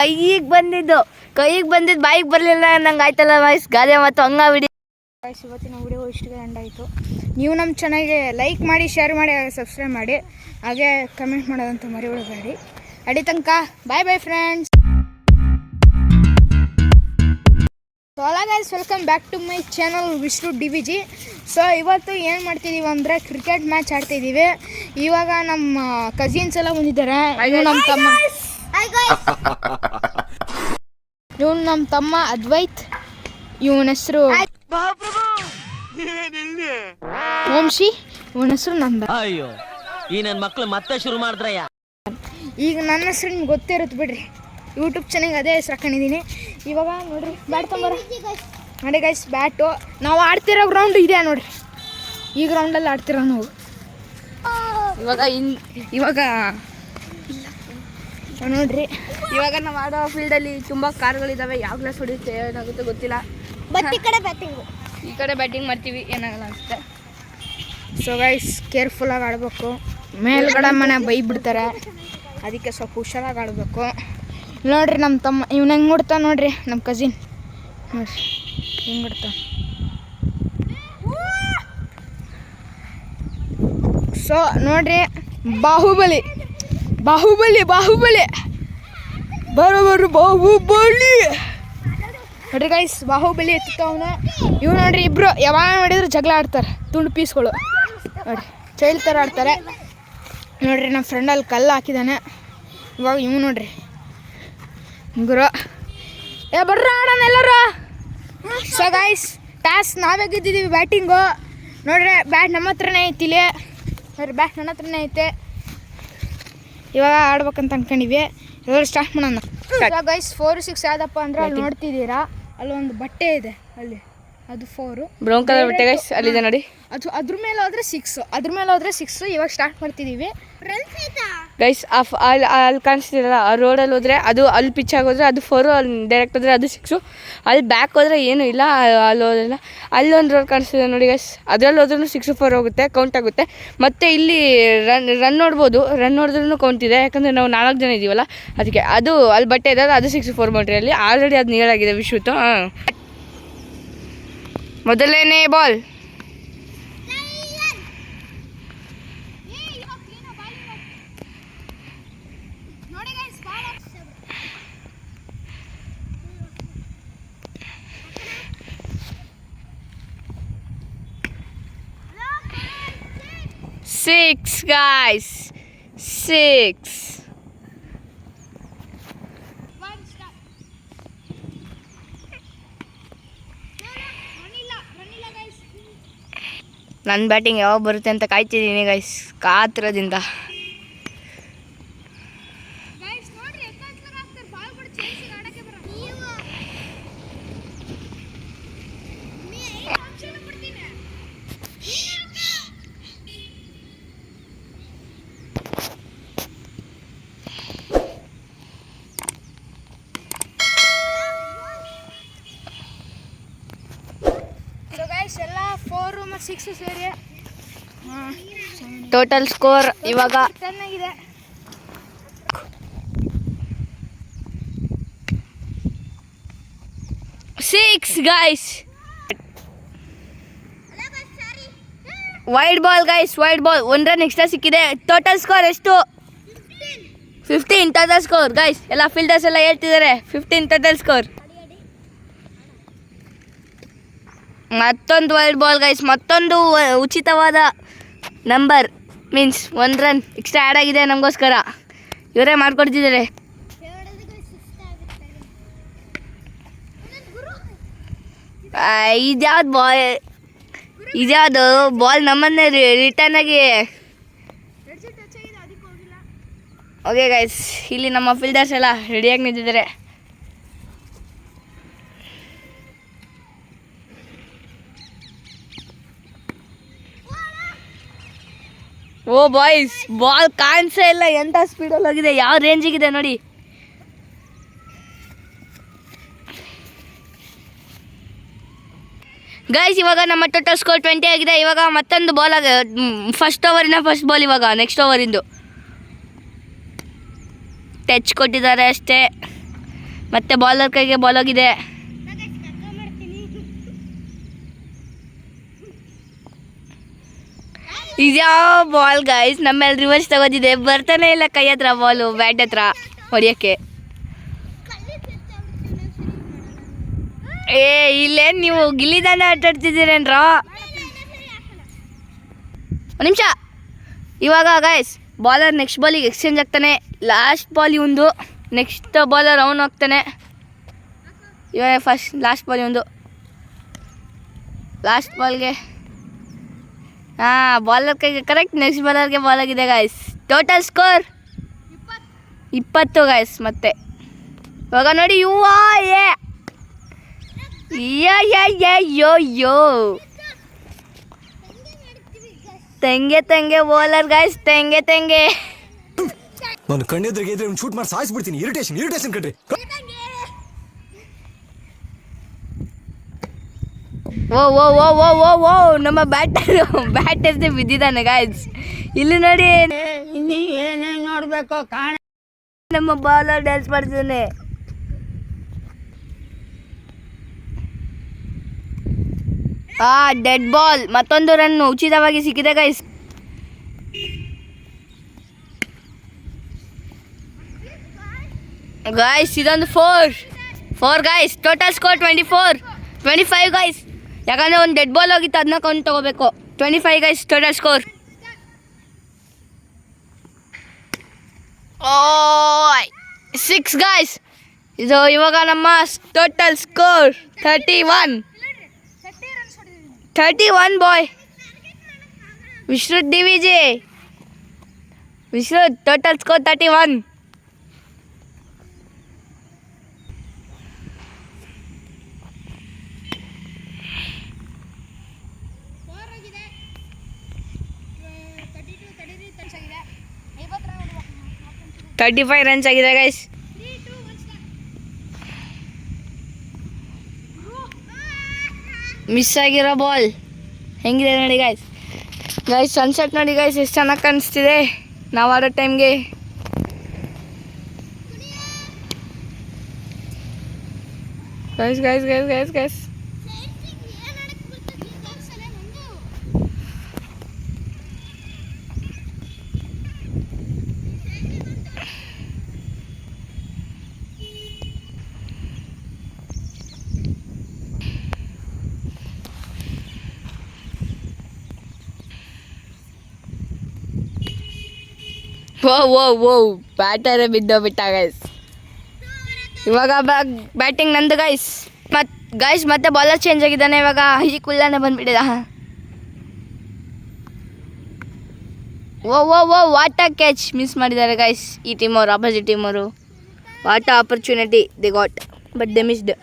ಕೈಗೆ ಬಂದಿದ್ದು ಬಾಯಿಗೆ ಬರಲಿಲ್ಲ ನಂಗೆ ಆಯ್ತಲ್ಲ ವಾಯ್ಸ್ ಗಾದೆ ಮತ್ತು ಹಂಗಾಗ್ಬಿಡಿ. ಇವತ್ತಿನ ವಿಡಿಯೋ ಇಷ್ಟಿಗೆ ಎಂಡ್ ಆಯಿತು. ನೀವು ನಮ್ಮ ಚಾನಲ್ಗೆ ಲೈಕ್ ಮಾಡಿ, ಶೇರ್ ಮಾಡಿ, ಸಬ್ಸ್ಕ್ರೈಬ್ ಮಾಡಿ, ಹಾಗೆ ಕಮೆಂಟ್ ಮಾಡೋದಂತ ಮರಿಬೇಡಿ. ಅಡಿ ತನಕ ಬಾಯ್ ಬಾಯ್ ಫ್ರೆಂಡ್ಸ್. ಸೊ ಅಲ್ಲ guys, welcome back to my channel Vishnu DVG. So ಇವತ್ತು ಏನು ಮಾಡ್ತಿದ್ದೀವಿ ಅಂದರೆ ಕ್ರಿಕೆಟ್ ಮ್ಯಾಚ್ ಆಡ್ತಿದ್ದೀವಿ. ಇವಾಗ ನಮ್ಮ ಕಸಿನ್ಸ್ ಎಲ್ಲ ಬಂದಿದ್ದಾರೆ. ಇವನು ನಮ್ಮ ತಮ್ಮ ಅದ್ವೈತ್, ಇವನ ಹೆಸರು ವಂಶಿ, ಇವನ ಹೆಸರು ನಂದ. ಅಯ್ಯೋ ಈ ನನ್ನ ಮಕ್ಕಳು ಮತ್ತೆ ಶುರು ಮಾಡಿದ್ರಯ್ಯ. ಈಗ ನನ್ನ ಹೆಸರು ನಿಮ್ಗೆ ಗೊತ್ತೇ ಇರುತ್ತೆ ಬಿಡ್ರಿ, ಯೂಟ್ಯೂಬ್ ಚಾನಲ್ಗೆ ಅದೇ ಹೆಸರು ಹಾಕೊಂಡಿದ್ದೀನಿ. ಇವಾಗ ನೋಡ್ರಿ ಬ್ಯಾಟ್ ತೊಂಬರ ನೋಡಿ ಗೈಸ್, ಬ್ಯಾಟು ನಾವು ಆಡ್ತಿರೋ ಗ್ರೌಂಡ್ ಇದೆ ನೋಡ್ರಿ, ಈ ಗ್ರೌಂಡಲ್ಲಿ ಆಡ್ತಿರೋ ನಾವು. ಇವಾಗ ನೋಡ್ರಿ, ಇವಾಗ ನಾವು ಆಡೋ ಫೀಲ್ಡಲ್ಲಿ ತುಂಬ ಕಾರ್ಗಳಿದ್ದಾವೆ. ಯಾವ ಗ್ಲಾಸ್ ಹೊಡಿಯುತ್ತೆ ಏನಾಗುತ್ತೆ ಗೊತ್ತಿಲ್ಲ. ಈ ಕಡೆ ಬ್ಯಾಟಿಂಗ್ ಮಾಡ್ತೀವಿ, ಏನಾಗಲ್ಲ ಅನಿಸುತ್ತೆ. ಸೊ ಗೈಸ್, ಕೇರ್ಫುಲ್ಲಾಗಿ ಆಡಬೇಕು. ಮೇಲ್ಗಡೆ ಮನೆ ಬೈಬಿಡ್ತಾರೆ, ಅದಕ್ಕೆ ಸ್ವಲ್ಪ ಹುಷಾರಾಗಿ ಆಡಬೇಕು. ನೋಡ್ರಿ ನಮ್ಮ ತಮ್ಮ ಇವ್ನು ಹೆಂಗೆ ನೋಡ್ತಾನೆ ನೋಡ್ರಿ, ನಮ್ಮ ಕಸಿನ್ ನೋಡ್ರಿ ಹೆಂಗೆ ನೋಡ್ತಾನೆ. ಸೊ ನೋಡ್ರಿ, ಬಾಹುಬಲಿ ಬಾಹುಬಲಿ ಬಾಹುಬಲಿ ಬರೋಬರು ಬಾಹುಬಲಿ ನೋಡ್ರಿ ಗೈಸ್, ಬಾಹುಬಲಿ ಎತ್ತವನ ಇವ್ ನೋಡ್ರಿ. ಇಬ್ರು ಯಾವಾಗ ನೋಡಿದ್ರು ಜಗಳ ಆಡ್ತಾರೆ, ತುಂಡು ಪೀಸ್ಗಳು ನೋಡ್ರಿ, ಚೈಲ್ಡ್ ಥರ ಆಡ್ತಾರೆ ನೋಡ್ರಿ. ನಮ್ಮ ಫ್ರೆಂಡಲ್ಲಿ ಕಲ್ಲು ಹಾಕಿದ್ದಾನೆ. ಇವಾಗ ಇವ್ ನೋಡ್ರಿ ಗುರು, ಬರ್ರ ಆಡೋಣ ಎಲ್ಲರೂ. ಸೊ ಗೈಸ್, ಟಾಸ್ ನಾವೇ ಗೆದ್ದಿದ್ದೀವಿ ಬ್ಯಾಟಿಂಗು. ನೋಡ್ರಿ ಬ್ಯಾಟ್ ನಮ್ಮ ಹತ್ರನೇ ಐತಿಲಿ ನೋಡ್ರಿ, ಬ್ಯಾಟ್ ನನ್ನ ಹತ್ರನೇ ಐತೆ. ಇವಾಗ ಆಡ್ಬೇಕಂತ ಅನ್ಕೊಂಡಿವಿ. ಎಲ್ಲರೂ ಸ್ಟಾರ್ಟ್ ಮಾಡೋಣ. ಗೈಸ್ 4-6 ಯಾವ್ದಪ್ಪ ಅಂದ್ರೆ ಅಲ್ಲಿ ನೋಡ್ತಿದ್ದೀರಾ, ಅಲ್ಲೊಂದು ಬಟ್ಟೆ ಇದೆ, ಅಲ್ಲಿ ಅದು 4 ಬ್ರೌನ್ ಕಲರ್ ಬಟ್ಟೆ ಗೈಸ್, ಅಲ್ಲಿದೆ ನೋಡಿ. ಅದು ಅದ್ರ ಮೇಲೆ ಹೋದ್ರೆ 6. ಇವಾಗ ಸ್ಟಾರ್ಟ್ ಮಾಡ್ತಿದ್ದೀವಿ ಗೈಸ್. ಅಲ್ಲಿ ಕಾಣಿಸ್ತಿರಲ್ಲ, ಆ ರೋಡಲ್ಲಿ ಹೋದರೆ ಅದು ಅಲ್ಲಿ ಪಿಚ್ ಆಗೋದ್ರೆ ಅದು 4, ಅಲ್ಲಿ ಡೈರೆಕ್ಟ್ ಹೋದರೆ ಅದು 6, ಅಲ್ಲಿ ಬ್ಯಾಕ್ ಹೋದರೆ ಏನೂ ಇಲ್ಲ. ಅಲ್ಲಿ ಹೋದ್ರಲ್ಲ, ಅಲ್ಲೊಂದು ರೋಡ್ ಕಾಣಿಸ್ತಿದೆ ನೋಡಿ ಗೈಸ್, ಅದರಲ್ಲಿ ಹೋದ್ರೂ 6-4 ಹೋಗುತ್ತೆ, ಕೌಂಟ್ ಆಗುತ್ತೆ. ಮತ್ತು ಇಲ್ಲಿ ರನ್ ನೋಡ್ಬೋದು, ರನ್ ನೋಡಿದ್ರೂ ಕೌಂಟ್ ಇದೆ, ಯಾಕಂದರೆ ನಾವು 4 ಜನ ಇದ್ದೀವಲ್ಲ ಅದಕ್ಕೆ. ಅದು ಅಲ್ಲಿ ಬಟ್ಟೆ ಇದೆ, ಅದು 6-4 ಬೌಂಡ್ರಿಯಲ್ಲಿ ಆಲ್ರೆಡಿ ಅದು ನೀಡಾಗಿದೆ ವಿಶ್ವತ್ತು. ಮೊದಲನೇ ಬಾಲ್. Six guys, 6. ನನ್ನ ಬ್ಯಾಟಿಂಗ್ ಯಾವಾಗ ಬರುತ್ತೆ ಅಂತ ಕಾಯ್ತಿದ್ದೀನಿ ಗೈಸ್, ಕಾತ್ರದಿಂದ. ಎಲ್ಲ 4 ಮತ್ತು 6 ಸೇರಿ ಟೋಟಲ್ ಸ್ಕೋರ್ ಇವಾಗ 10 ಆಗಿದೆ. Six guys. Wide ball guys, wide ball. 1 run extra ಸಿಕ್ಕಿದೆ. ಟೋಟಲ್ ಸ್ಕೋರ್ ಎಷ್ಟು? 15 ಟೋಟಲ್ ಸ್ಕೋರ್ ಗೈಸ್. ಎಲ್ಲ ಫೀಲ್ಡರ್ಸ್ ಎಲ್ಲ ಹೇಳ್ತಿದ್ದಾರೆ 15 ಟೋಟಲ್ ಸ್ಕೋರ್. ಮತ್ತೊಂದು ವೈಲ್ಡ್ ಬಾಲ್ ಗೈಸ್, ಮತ್ತೊಂದು ಉಚಿತವಾದ number, means 1 run extra add ಆಗಿದೆ ನಮಗೋಸ್ಕರ, ಇವರೇ ಮಾಡಿಕೊಡ್ತಿದ್ದಾರೆ. ಇದ್ಯಾವುದು ಬಾಲ್ ನಮ್ಮನ್ನೇ ರಿಟರ್ನ್ ಆಗಿ. ಓಕೆ ಗೈಸ್, ಇಲ್ಲಿ ನಮ್ಮ ಫೀಲ್ಡರ್ಸ್ ಎಲ್ಲ ರೆಡಿಯಾಗಿ ನಿಂತಿದ್ದಾರೆ. ಓ ಬಾಯ್ಸ್, ಬಾಲ್ ಕಾಣಿಸೇ ಇಲ್ಲ, ಎಂಥ ಸ್ಪೀಡಲ್ಲಿ ಹೋಗಿದೆ, ಯಾವ ರೇಂಜಿಗಿದೆ ನೋಡಿ. ಗೈಸ್ ಇವಾಗ ನಮ್ಮ ಟೋಟಲ್ ಸ್ಕೋರ್ 20 ಆಗಿದೆ. ಇವಾಗ ಮತ್ತೊಂದು ಬಾಲ್ ಫಸ್ಟ್ ಓವರಿನ ಫಸ್ಟ್ ಬಾಲ್, ಇವಾಗ ನೆಕ್ಸ್ಟ್ ಓವರಿಂದು ಟಚ್ ಕೊಟ್ಟಿದ್ದಾರೆ ಅಷ್ಟೇ. ಮತ್ತೆ ಬಾಲರ್ ಕೈಗೆ ಬಾಲ್ ಹೋಗಿದೆ. ಇದ್ಯಾವ ಬಾಲ್ ಗೈಸ್ ನಮ್ಮೇಲೆ ರಿವರ್ಸ್ ತಗೋದಿದೆ. ಬರ್ತಾನೆ ಇಲ್ಲ ಕೈ ಹತ್ರ ಬಾಲು ಬ್ಯಾಟ್ ಹತ್ರ ಹೊಡಿಯೋಕ್ಕೆ. ಏ ಇಲ್ಲೇನು ನೀವು ಗಿಲ್ಲಿದಾಂಡ ಆಟಾಡ್ತಿದ್ದೀರೇನ್ರ? ಒಂದು ನಿಮಿಷ. ಇವಾಗ ಗೈಸ್ ಬಾಲರ್ ನೆಕ್ಸ್ಟ್ ಬಾಲಿಗೆ ಎಕ್ಸ್ಚೇಂಜ್ ಆಗ್ತಾನೆ. ಲಾಸ್ಟ್ ಬಾಲ್ ಇವಂದು, ನೆಕ್ಸ್ಟ್ ಬಾಲರ್ ಅವನು ಹೋಗ್ತಾನೆ. ಇವಾಗ ಫಸ್ಟ್ ಲಾಸ್ಟ್ ಬಾಲ್ ಇವಂದು. ಲಾಸ್ಟ್ ಬಾಲ್ಗೆ ಬಾಲರ್ ಕೈಗೆ ಕರೆಕ್ಟ್ ನೆಕ್ಸ್ಟ್ ಬಾಲರ್ಗೆ ಬಾಲ್ ಆಗಿದೆ ಗೈಸ್. Total score 20 guys. ಮತ್ತೆ ಇವಾಗ ನೋಡಿ ಯೋ ಯೋ ತೆಂಗೆ ಬಾಲರ್ ಗೈಸ್, ತೆಂಗೆ ನಾನು ಕಣ್ಣೆದ್ರಿಗೆ ಇದ್ರೆ ಶೂಟ್ ಮಾಡಿ ಸಾಯಿಸ್ಬಿಡ್ತೀನಿ. ಇರಿಟೇಷನ್ ಕಣ್ರಿ. ಓ ನಮ್ಮ ಬ್ಯಾಟರ್ ಬಿದ್ದಿದ್ದಾನೆ ಗಾಯ್ಸ್. ಇಲ್ಲಿ ನೋಡಿ ಏನೇನು ನೋಡ್ಬೇಕು ಕಾಣ. ನಮ್ಮ ಬಾಲರ್ ಡ್ಯಾನ್ಸ್ ಮಾಡ್ತಿದ್ದಾನೆ. Dead ball. ಮತ್ತೊಂದು ರನ್ ಉಚಿತವಾಗಿ ಸಿಕ್ಕಿದೆ ಗೈಸ್. ಗೈಸ್ ಇದೊಂದು 4 ಗೈಸ್. Total score 25 guys. ಯಾಕಂದರೆ ಒಂದು ಡೆಡ್ ಬಾಲ್ ಹೋಗಿತ್ತು, ಅದನ್ನ ಕೌಂಟ್ ತೊಗೋಬೇಕು. 25 ಗೈಸ್ ಟೋಟಲ್ ಸ್ಕೋರ್. 6 ಗೈಸ್. ಇದು ಇವಾಗ ನಮ್ಮ total score 31 boy. Vishrut DVG. Vishrut total score 31. $35 runs ಆಗಿದೆ ಗೈಸ್. ಮಿಸ್ ಆಗಿರೋ ಬಾಲ್ ಹೆಂಗಿದೆ ನೋಡಿ ಗೈಸ್. ಸನ್ಸೆಟ್ ನೋಡಿ ಗೈಸ್ ಎಷ್ಟು ಚೆನ್ನಾಗಿ ಕಾಣಿಸ್ತಿದೆ ನಾವು ಆಡೋ ಟೈಮ್ಗೆ. ಗೈಸ್ ಓ ಬ್ಯಾಟರೇ ಬಿದ್ದೋಗ್ಬಿಟ್ಟ ಗೈಸ್. ಇವಾಗ ಬ್ಯಾಟಿಂಗ್ ನಂದು ಗೈಸ್. ಮತ್ತೆ ಬಾಲರ್ ಚೇಂಜ್ ಆಗಿದ್ದಾನೆ. ಇವಾಗ ಈ ಕುಳ್ಳನೆ ಬಂದ್ಬಿಟ್ಟಿದ. Oh what a catch miss ಮಾಡಿದ್ದಾರೆ ಗೈಸ್ ಈ ಟೀಮವರು, ಅಪೋಸಿಟ್ ಟೀಮವರು. What a opportunity they got but they missed.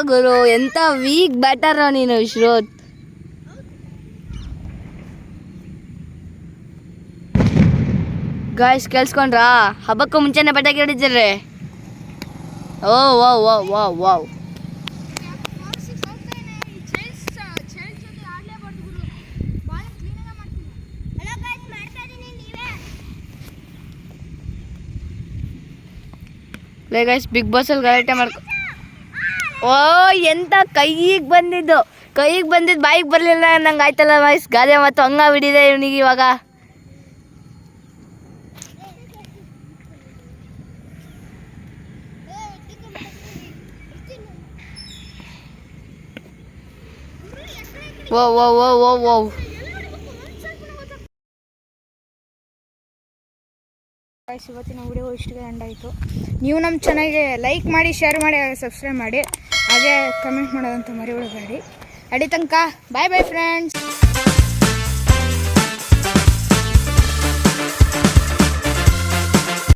ಗುರು ಎಂತ ವೀಕ್ ಬ್ಯಾಟರ್ ನೀನು ವಿಶ್ರೋತ್. ಗಾಯ್ಸ್ ಕೇಳಿಸ್ಕೊಂಡ್ರಾ? ಹಬ್ಬಕ್ಕೂ ಮುಂಚೆನೇ ಪಟಾಕಿ ಹೊಡಿತಾರೆ. ಓ ಗೈಸ್ ಬಿಗ್ ಬಾಸಲ್ಲಿ ಗಲಾಟೆ ಮಾಡ್ಕೊ. ಓ ಎಂತ ಕೈಗೆ ಬಂದಿದ್ದು ಬಾಯಿಗೆ ಬರಲಿಲ್ಲ ನಂಗೆ ಆಯ್ತಲ್ಲ ವಯಸ್ಸು ಗಾದೆ ಮತ್ತು ಹಂಗ ಬಿಡಿದೆ ಇವನಿಗೆ ಇವಾಗ. ಓ ಇವತ್ತಿನ ವಿಡಿಯೋ ಇಷ್ಟಿಗೆ ಎಂಡ್ ಆಯಿತು. ನೀವು ನಮ್ಮ ಚಾನಲ್ಗೆ ಲೈಕ್ ಮಾಡಿ, ಶೇರ್ ಮಾಡಿ, ಸಬ್ಸ್ಕ್ರೈಬ್ ಮಾಡಿ, ಹಾಗೆ ಕಮೆಂಟ್ ಮಾಡೋದಂತ ಮರಿಬೇಡಿ. ಅಡಿ ತನಕ ಬಾಯ್ ಫ್ರೆಂಡ್ಸ್.